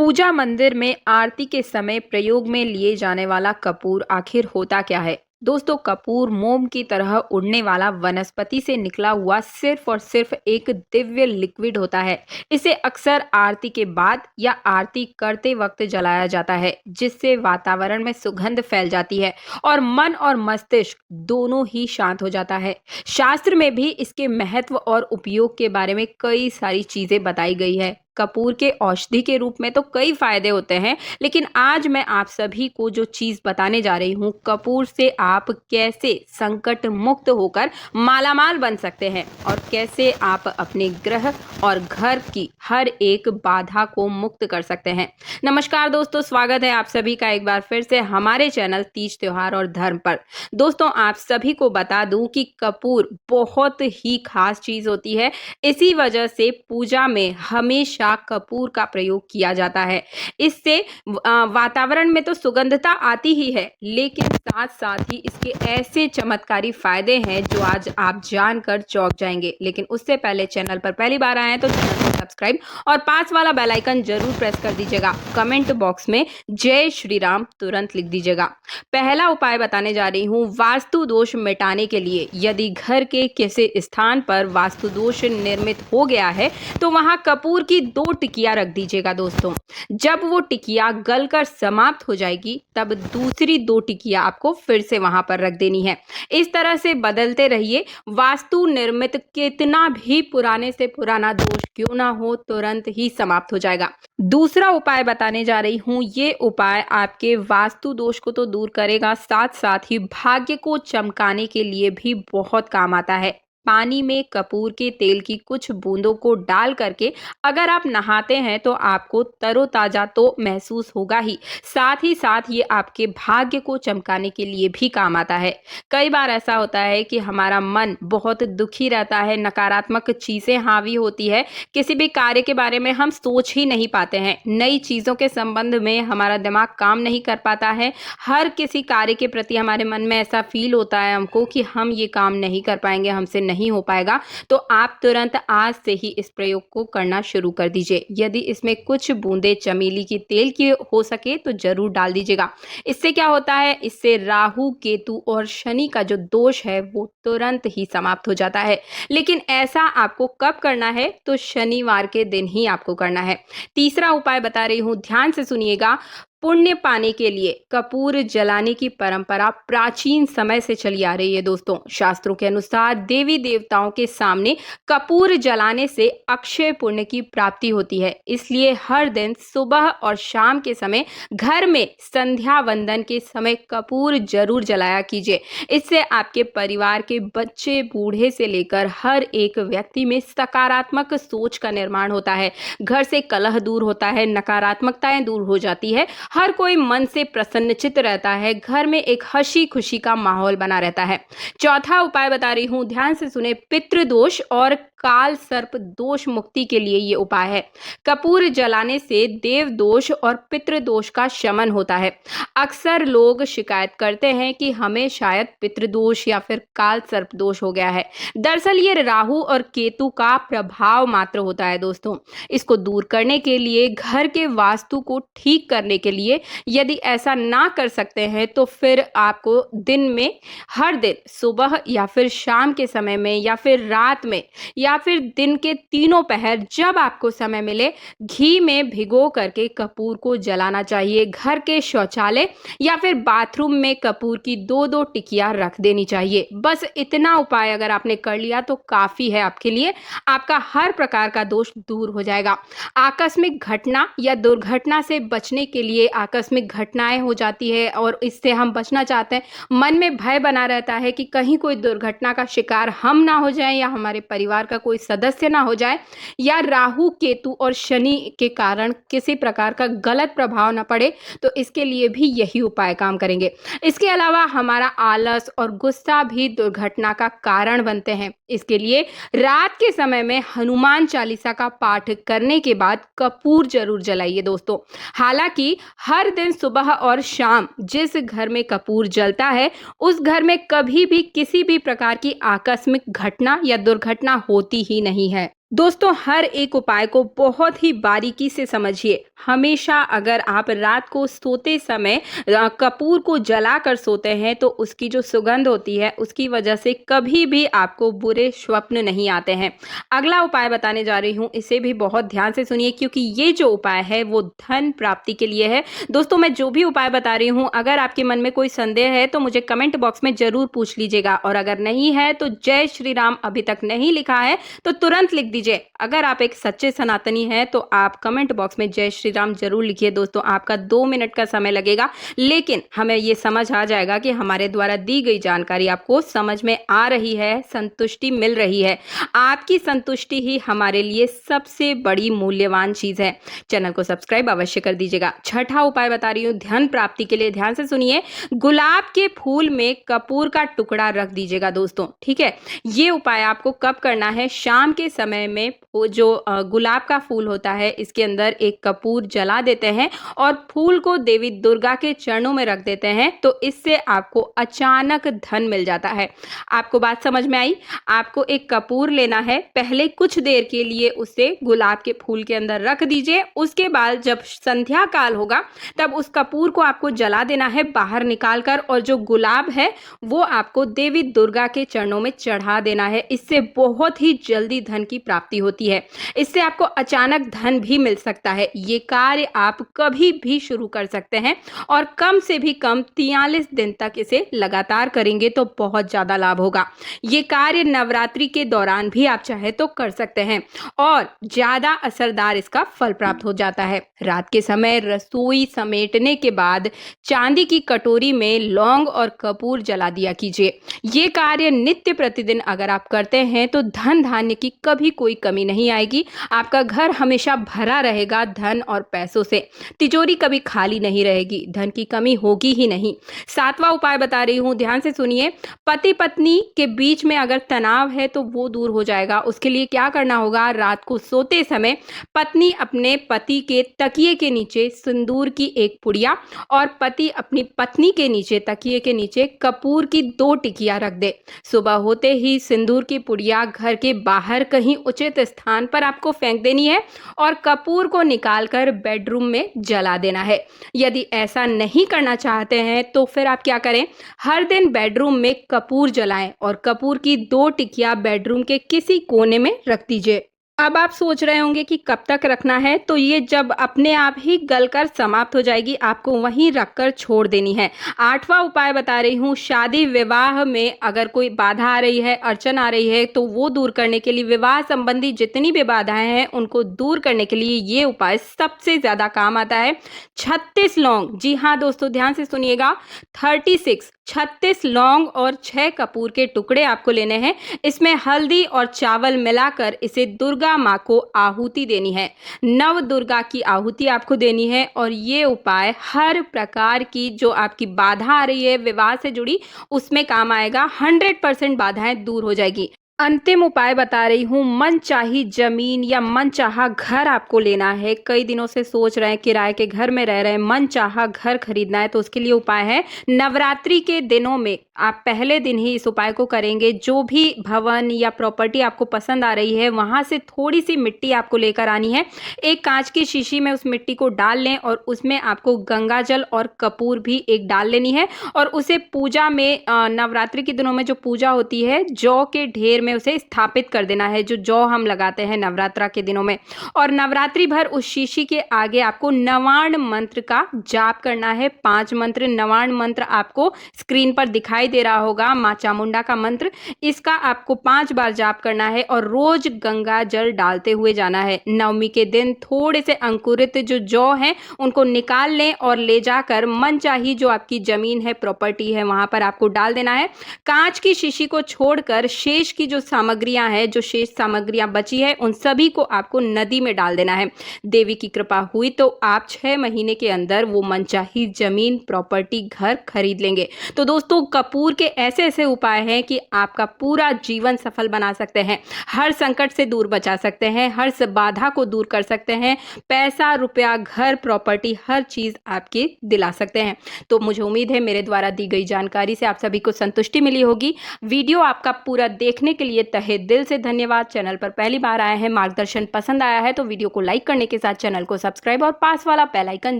पूजा मंदिर में आरती के समय प्रयोग में लिए जाने वाला कपूर आखिर होता क्या है? दोस्तों, कपूर मोम की तरह उड़ने वाला वनस्पति से निकला हुआ सिर्फ और सिर्फ एक दिव्य लिक्विड होता है। इसे अक्सर आरती के बाद या आरती करते वक्त जलाया जाता है, जिससे वातावरण में सुगंध फैल जाती है और मन और मस्तिष्क दोनों ही शांत हो जाता है। शास्त्र में भी इसके महत्व और उपयोग के बारे में कई सारी चीजें बताई गई है। कपूर के औषधि के रूप में तो कई फायदे होते हैं, लेकिन आज मैं आप सभी को जो चीज बताने जा रही हूँ, कपूर से आप कैसे संकट मुक्त होकर मालामाल बन सकते हैं और कैसे आप अपने ग्रह और घर की हर एक बाधा को मुक्त कर सकते हैं। नमस्कार दोस्तों, स्वागत है आप सभी का एक बार फिर से हमारे चैनल तीज त्योहार और धर्म पर। दोस्तों, आप सभी को बता दूं कि कपूर बहुत ही खास चीज होती है। इसी वजह से पूजा में हमेशा कपूर का प्रयोग किया जाता है। इससे वातावरण में तो सुगंधता आती ही है, लेकिन साथ साथ ही इसके ऐसे चमत्कारी फायदे हैं जो आज आप जानकर चौंक जाएंगे। लेकिन उससे पहले चैनल पर पहली बार आए हैं तो चैनल को सब्सक्राइब और पास वाला बेल आइकन जरूर प्रेस कर दीजिएगा। कमेंट बॉक्स में जय श्री राम तुरंत लिख दीजिएगा। पहला उपाय बताने जा रही हूँ वास्तु दोष मिटाने के लिए। यदि घर के किसी स्थान पर वास्तु दोष निर्मित हो गया है तो वहां कपूर की 2 टिकिया रख दीजिएगा। दोस्तों, जब वो टिकिया गलकर समाप्त हो जाएगी तब दूसरी 2 टिकिया आपको फिर से वहां पर रख देनी है। इस तरह से बदलते रहिए। वास्तु निर्मित कितना भी पुराने से पुराना दोष क्यों ना हो, तुरंत ही समाप्त हो जाएगा। दूसरा उपाय बताने जा रही हूँ। ये उपाय आपके वास्तु दोष को तो दूर करेगा, साथ साथ ही भाग्य को चमकाने के लिए भी बहुत काम आता है। पानी में कपूर के तेल की कुछ बूंदों को डाल करके अगर आप नहाते हैं तो आपको तरोताजा तो महसूस होगा ही, साथ ये आपके भाग्य को चमकाने के लिए भी काम आता है। कई बार ऐसा होता है कि हमारा मन बहुत दुखी रहता है, नकारात्मक चीजें हावी होती है, किसी भी कार्य के बारे में हम सोच ही नहीं पाते हैं, नई चीजों के संबंध में हमारा दिमाग काम नहीं कर पाता है, हर किसी कार्य के प्रति हमारे मन में ऐसा फील होता है हमको कि हम ये काम नहीं कर पाएंगे, हमसे नहीं हो पाएगा। तो आप तुरंत आज से ही इस प्रयोग को करना शुरू कर दीजिए। यदि इसमें कुछ बूंदे चमेली की तेल की हो सके तो जरूर डाल दीजिएगा। इससे क्या होता है, इससे राहु, केतु और शनि का जो दोष है वो तुरंत ही समाप्त हो जाता है। लेकिन ऐसा आपको कब करना है, तो शनिवार के दिन ही आपको करना है। तीसरा उपाय बता रही हूं, ध्यान से सुनिएगा। पुण्य पाने के लिए कपूर जलाने की परंपरा प्राचीन समय से चली आ रही है। दोस्तों, शास्त्रों के अनुसार देवी देवताओं के सामने कपूर जलाने से अक्षय पुण्य की प्राप्ति होती है। इसलिए हर दिन सुबह और शाम के समय घर में संध्या वंदन के समय कपूर जरूर जलाया कीजिए। इससे आपके परिवार के बच्चे बूढ़े से लेकर हर एक व्यक्ति में सकारात्मक सोच का निर्माण होता है। घर से कलह दूर होता है, नकारात्मकताएं दूर हो जाती है, हर कोई मन से प्रसन्नचित्त रहता है, घर में एक हंसी खुशी का माहौल बना रहता है। चौथा उपाय बता रही हूं, ध्यान से सुने। पितृदोष और काल सर्प दोष मुक्ति के लिए ये उपाय है। कपूर जलाने से देव दोष और पितृदोष का शमन होता है। अक्सर लोग शिकायत करते हैं कि हमें शायद पितृदोष या फिर काल सर्प दोष हो गया है। दरअसल ये राहु और केतु का प्रभाव मात्र होता है। दोस्तों, इसको दूर करने के लिए, घर के वास्तु को ठीक करने के लिए, यदि ऐसा ना कर सकते हैं तो फिर आपको दिन में हर दिन सुबह या फिर शाम के समय में या फिर रात में या फिर दिन के तीनों पहर जब आपको समय मिले, घी में भिगो करके कपूर को जलाना चाहिए। घर के शौचालय या फिर बाथरूम में कपूर की 2-2 टिकिया रख देनी चाहिए। बस इतना उपाय अगर आपने कर लिया तो काफी है आपके लिए। आपका हर प्रकार का दोष दूर हो जाएगा। आकस्मिक घटना या दुर्घटना से बचने के लिए, आकस्मिक घटनाएं हो जाती है और इससे हम बचना चाहते हैं, मन में भय बना रहता है कि कहीं कोई दुर्घटना का शिकार हम ना हो जाएं या हमारे परिवार का कोई सदस्य ना हो जाए, या राहु, केतु और शनि के कारण किसी प्रकार का गलत प्रभाव ना पड़े, तो इसके लिए भी यही उपाय काम करेंगे। इसके अलावा हमारा आलस और गुस्सा भी दुर्घटना का कारण बनते हैं। इसके लिए रात के समय में हनुमान चालीसा का पाठ करने के बाद कपूर जरूर जलाइए। दोस्तों, हालांकि हर दिन सुबह और शाम जिस घर में कपूर जलता है उस घर में कभी भी किसी भी प्रकार की आकस्मिक घटना या दुर्घटना होती ही नहीं है। दोस्तों, हर एक उपाय को बहुत ही बारीकी से समझिए। हमेशा अगर आप रात को सोते समय कपूर को जलाकर सोते हैं तो उसकी जो सुगंध होती है उसकी वजह से कभी भी आपको बुरे स्वप्न नहीं आते हैं। अगला उपाय बताने जा रही हूँ, इसे भी बहुत ध्यान से सुनिए क्योंकि ये जो उपाय है वो धन प्राप्ति के लिए है। दोस्तों, मैं जो भी उपाय बता रही हूँ, अगर आपके मन में कोई संदेह है तो मुझे कमेंट बॉक्स में ज़रूर पूछ लीजिएगा, और अगर नहीं है तो जय श्री राम अभी तक नहीं लिखा है तो तुरंत लिख दीजिए। अगर आप एक सच्चे सनातनी हैं तो आप कमेंट बॉक्स में जय श्री राम जरूर लिखिए। दोस्तों, आपका 2 मिनट का समय लगेगा, लेकिन हमें ये समझ आ जाएगा कि हमारे द्वारा दी गई जानकारी आपको समझ में आ रही है, संतुष्टि मिल रही है। आपकी संतुष्टि ही हमारे लिए सबसे बड़ी मूल्यवान चीज है। चैनल को सब्सक्राइब अवश्य कर दीजिएगा। छठा उपाय बता रही हूँ धन प्राप्ति के लिए, ध्यान से सुनिए। गुलाब के फूल में कपूर का टुकड़ा रख दीजिएगा दोस्तों, ठीक है। ये उपाय आपको कब करना है? शाम के समय में वो जो गुलाब का फूल होता है इसके अंदर एक कपूर जला देते हैं और फूल को देवी दुर्गा के चरणों में रख देते हैं, तो इससे आपको अचानक धन मिल जाता है। आपको बात समझ में आई? आपको एक कपूर लेना है, पहले कुछ देर के लिए उसे गुलाब के फूल के अंदर रख दीजिए। उसके बाद जब संध्या काल होगा तब उस कपूर को आपको जला देना है बाहर निकाल कर, और जो गुलाब है वो आपको देवी दुर्गा के चरणों में चढ़ा देना है। इससे बहुत ही जल्दी धन की प्राप्ति होती है। इससे आपको अचानक धन भी मिल सकता है। ये कार्य आप कभी भी शुरू कर सकते हैं और कम से भी कम 43 दिन तक इसे लगातार करेंगे तो बहुत ज्यादा लाभ होगा। ये कार्य नवरात्रि के दौरान भी आप चाहे तो कर सकते हैं और ज्यादा असरदार इसका फल प्राप्त हो जाता है। रात के समय रसोई समेटने के बाद चांदी की कटोरी में लौंग और कपूर जला दिया कीजिए। ये कार्य नित्य प्रतिदिन अगर आप करते हैं तो धन धान्य की कभी कोई कमी नहीं आएगी। आपका घर हमेशा भरा रहेगा धन और पैसों से। तिजोरी कभी खाली नहीं रहेगी, धन की कमी होगी ही नहीं। सातवां उपाय बता रही हूं, ध्यान से सुनिए। पति पत्नी के बीच में अगर तनाव है तो वो दूर हो जाएगा। उसके लिए क्या करना होगा? रात को सोते समय पत्नी अपने पति के तकिए के नीचे सिंदूर की एक पुड़िया और पति अपनी पत्नी के नीचे तकिए के नीचे कपूर की 2 टिकिया रख दे। सुबह होते ही सिंदूर की पुड़िया घर के बाहर कहीं उचित स्थान पर आपको फेंक देनी है और कपूर को निकालकर बेडरूम में जला देना है। यदि ऐसा नहीं करना चाहते हैं तो फिर आप क्या करें? हर दिन बेडरूम में कपूर जलाएं और कपूर की 2 टिकिया बेडरूम के किसी कोने में रख दीजिए। अब आप सोच रहे होंगे कि कब तक रखना है, तो ये जब अपने आप ही गलकर समाप्त हो जाएगी आपको वहीं रखकर छोड़ देनी है। आठवां उपाय बता रही हूँ, शादी विवाह में अगर कोई बाधा आ रही है, अड़चन आ रही है, तो वो दूर करने के लिए, विवाह संबंधी जितनी भी बाधाएं हैं उनको दूर करने के लिए ये उपाय सबसे ज्यादा काम आता है। 36 लौंग, जी हाँ दोस्तों ध्यान से सुनिएगा, 36 लौंग और 6 कपूर के टुकड़े आपको लेने हैं। इसमें हल्दी और चावल मिलाकर इसे दुर्गा माँ को आहुति देनी है। नव दुर्गा की आहुति आपको देनी है और ये उपाय हर प्रकार की जो आपकी बाधा आ रही है विवाह से जुड़ी उसमें काम आएगा। 100% बाधाएं दूर हो जाएगी। अंतिम उपाय बता रही हूँ, मनचाही जमीन या मनचाहा घर आपको लेना है। कई दिनों से सोच रहे हैं, किराए के घर में रह रहे हैं, मनचाहा घर खरीदना है, तो उसके लिए उपाय है नवरात्रि के दिनों में आप पहले दिन ही इस उपाय को करेंगे। जो भी भवन या प्रॉपर्टी आपको पसंद आ रही है वहां से थोड़ी सी मिट्टी आपको लेकर आनी है। एक कांच की शीशी में उस मिट्टी को डाल लें और उसमें आपको गंगा जल और कपूर भी एक डाल लेनी है और उसे पूजा में नवरात्रि के दिनों में जो पूजा होती है जौ के ढेर में उसे स्थापित कर देना है, जो जौ हम लगाते हैं नवरात्रा के दिनों में। और नवरात्रि भर उस शीशी के आगे आपको नवाण मंत्र का जाप करना है। 5 मंत्र, नवाण मंत्र आपको स्क्रीन पर दिखाई दे रहा होगा, माँ चामुंडा का मंत्र। इसका आपको 5 बार जाप करना है और रोज गंगा जल डालते हुए जाना है। नवमी के दिन थोड़े से अंकुरित जो जौ हैं उनको निकाल लें और ले जाकर मनचाही जो आपकी जमीन है, प्रॉपर्टी है, वहां पर आपको डाल देना है। कांच की शीशी को छोड़कर शेष की जो सामग्रियां हैं, जो शेष सामग्रियां बची है, उन सभी को आपको नदी में डाल देना है। देवी की कृपा हुई तो आप 6 महीने के अंदर वो मनचाही जमीन, प्रॉपर्टी, घर खरीद लेंगे। तो दोस्तों, कपूर के ऐसे ऐसे उपाय हैं कि आपका पूरा जीवन सफल बना सकते हैं, हर संकट से दूर बचा सकते हैं, हर बाधा को दूर कर सकते हैं, पैसा, रुपया, घर, प्रॉपर्टी, हर चीज आपके दिला सकते हैं। तो मुझे उम्मीद है मेरे द्वारा दी गई जानकारी से आप सभी को संतुष्टि मिली होगी। वीडियो आपका पूरा देखने के के लिए तहे दिल से धन्यवाद। चैनल पर पहली बार आए हैं, मार्गदर्शन पसंद आया है तो वीडियो को लाइक करने के साथ चैनल को सब्सक्राइब और पास वाला बेल आइकन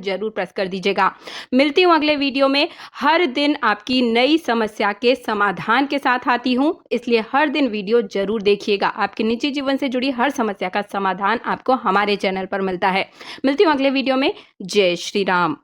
जरूर प्रेस कर दीजिएगा। मिलती हूँ अगले वीडियो में। हर दिन आपकी नई समस्या के समाधान के साथ आती हूँ, इसलिए हर दिन वीडियो जरूर देखिएगा। आपके निजी जीवन से जुड़ी हर समस्या का समाधान आपको हमारे चैनल पर मिलता है। मिलती हूँ अगले वीडियो में। जय श्री राम।